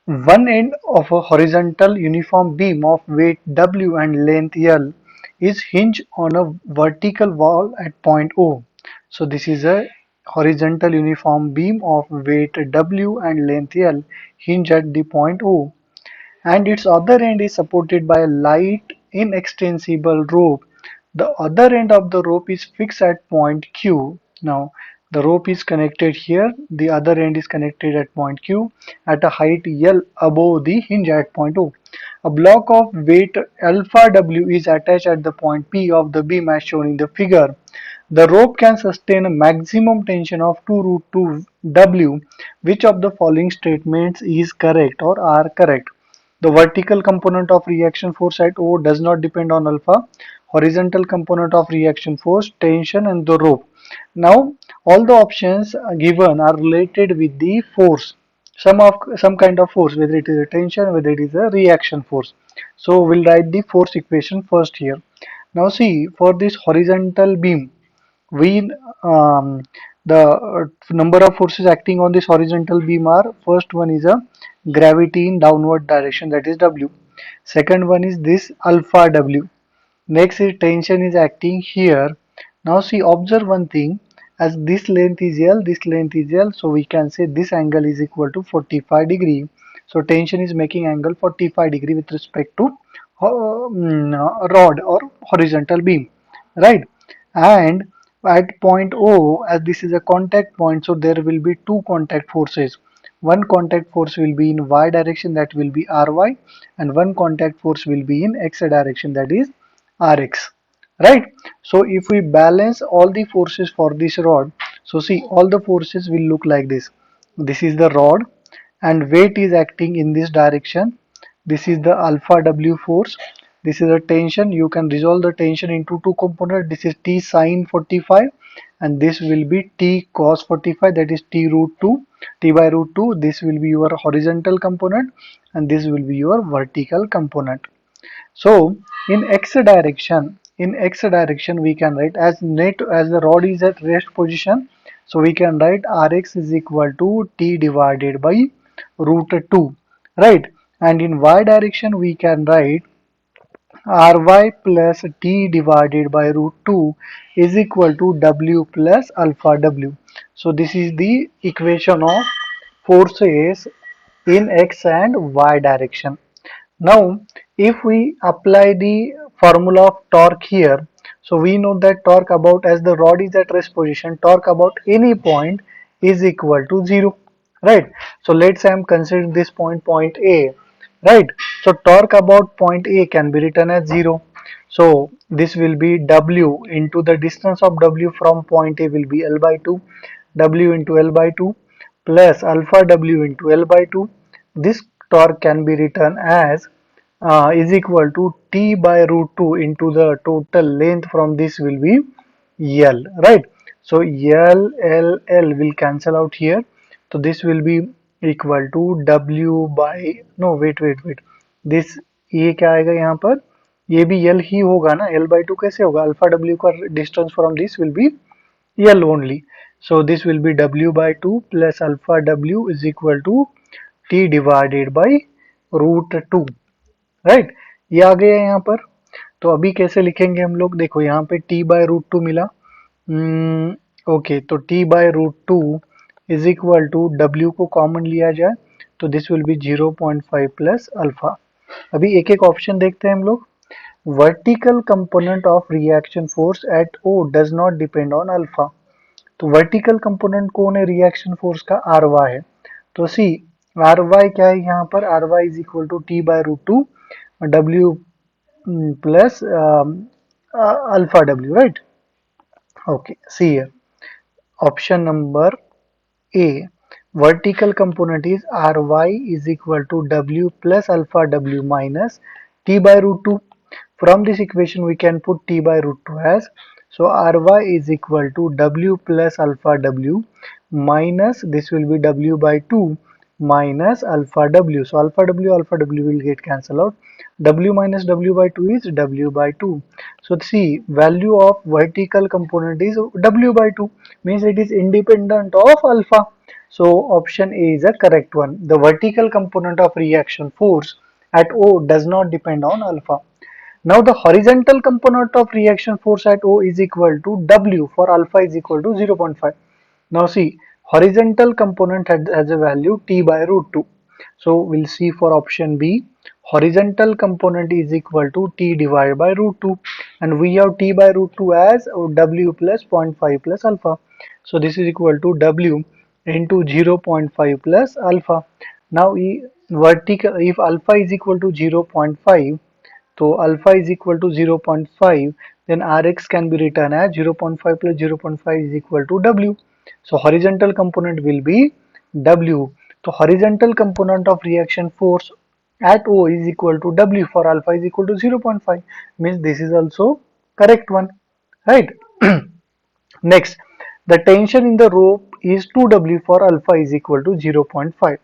One end of a horizontal uniform beam of weight W and length L is hinged on a vertical wall at point O. So this is a horizontal uniform beam of weight W and length L hinged at the point O, and its other end is supported by a light inextensible rope. The other end of the rope is fixed at point Q. Now, the rope is connected here, the other end is connected at point Q at a height L above the hinge at point O. A block of weight alpha W is attached at the point P of the beam as shown in the figure. The rope can sustain a maximum tension of 2 root 2 W. Which of the following statements is correct or are correct? The vertical component of reaction force at O does not depend on alpha. Horizontal component of reaction force, tension and the rope. Now all the options given are related with the force. Some kind of force, whether it is a tension, whether it is a reaction force. So we'll write the force equation first here. Now see, for this horizontal beam, we the number of forces acting on this horizontal beam are: first one is a gravity in downward direction, that is W. Second one is this alpha W. Next is tension is acting here. Now see, observe one thing, as this length is L, this length is L, so we can say this angle is equal to 45 degree. So tension is making angle 45 degree with respect to rod or horizontal beam, right? And at point O, as this is a contact point, so there will be two contact forces. One contact force will be in Y direction, that will be Ry, and one contact force will be in X direction, that is Rx, right? So if we balance all the forces for this rod, so see, all the forces will look like this. This is the rod and weight is acting in this direction. This is the alpha W force. This is a tension. You can resolve the tension into two components. This is T sine 45 and this will be T cos 45, that is T root 2, T by root 2. This will be your horizontal component and this will be your vertical component. So in x direction we can write as net, as the rod is at rest position, so we can write Rx is equal to T divided by root 2, right? And in y direction we can write Ry plus T divided by root 2 is equal to W plus alpha W. So this is the equation of forces in x and y direction. Now, if we apply the formula of torque here, so we know that torque about, as the rod is at rest position, torque about any point is equal to 0, right? So let's say I'm considering this point A, right? So torque about point A can be written as 0. So this will be W into the distance of W from point A will be L by 2, W into L by 2 plus alpha W into L by 2. This torque can be written as is equal to T by root 2 into the total length from this will be L, right? So L will cancel out here. So this will be equal to W by, no wait, this ये क्या आएगा यहाँ पर, ये भी L ही होगा ना, L by 2 कैसे होगा, अल्फा W का distance from this will be L only. So this will be W by 2 plus alpha W is equal to T divided by root 2, right? ये आ गया यहाँ पर। तो अभी कैसे लिखेंगे हम लोग, देखो यहाँ पे t बाय रूट टू मिला, ओके, तो t by root two is equal to w को कॉमन लिया जाए तो this will be 0.5 plus alpha. अभी एक एक ऑप्शन देखते हैं हम लोग। Vertical component of reaction force at O does not depend on alpha. तो वर्टिकल कंपोनेंट कौन है रिएक्शन फोर्स का, आर वाई है। तो सी, आर वाई क्या है यहाँ पर, R Y is equal to T by root two W plus alpha W, right? Okay, see here. Option number A. Vertical component is Ry is equal to W plus alpha W minus T by root 2. From this equation we can put T by root 2 as, so Ry is equal to W plus alpha W minus, this will be W by 2 minus alpha W. So alpha W will get cancelled out. W minus W by 2 is W by 2. So see, value of vertical component is W by 2, means it is independent of alpha. So option A is a correct one. The vertical component of reaction force at O does not depend on alpha. Now the horizontal component of reaction force at O is equal to W for alpha is equal to 0.5. Now see, horizontal component has a value T by root 2. So we'll see for option B, horizontal component is equal to T divided by root 2, and we have T by root 2 as W plus zero point 0.5 plus alpha. So this is equal to W into 0.5 plus alpha. Now vertical, if alpha is equal to 0.5, so alpha is equal to 0.5, then Rx can be written as 0.5 plus 0.5 is equal to W. So horizontal component will be W. So horizontal component of reaction force at O is equal to W for alpha is equal to 0.5, means this is also correct one, right? Next, the tension in the rope is 2W for alpha is equal to 0.5.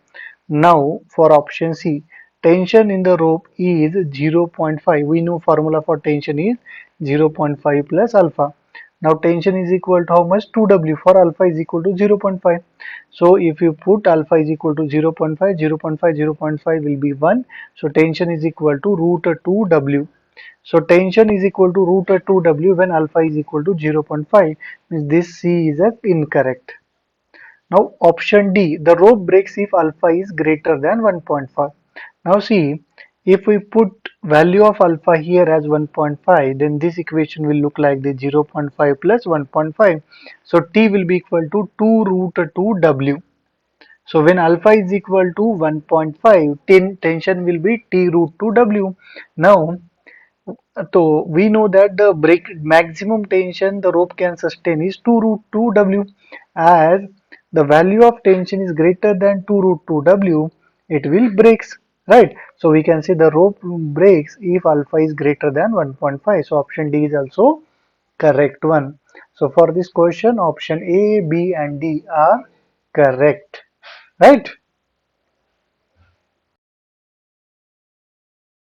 Now for option C, tension in the rope is 0.5. We know formula for tension is 0.5 plus alpha. Now tension is equal to how much? 2W for alpha is equal to 0.5. So if you put alpha is equal to 0.5, 0.5, 0.5 will be 1. So tension is equal to root 2W. So tension is equal to root 2W when alpha is equal to 0.5, means this C is incorrect. Now option D, the rope breaks if alpha is greater than 1.5. Now see, if we put value of alpha here as 1.5, then this equation will look like the 0.5 plus 1.5. So T will be equal to 2 root 2W. So when alpha is equal to 1.5, tension will be T root 2W. Now so we know that the break maximum tension the rope can sustain is 2 root 2 W, as the value of tension is greater than 2 root 2 W, it will breaks, right? So we can say the rope breaks if alpha is greater than 1.5. So option D is also correct one. So for this question option A, B and D are correct, right?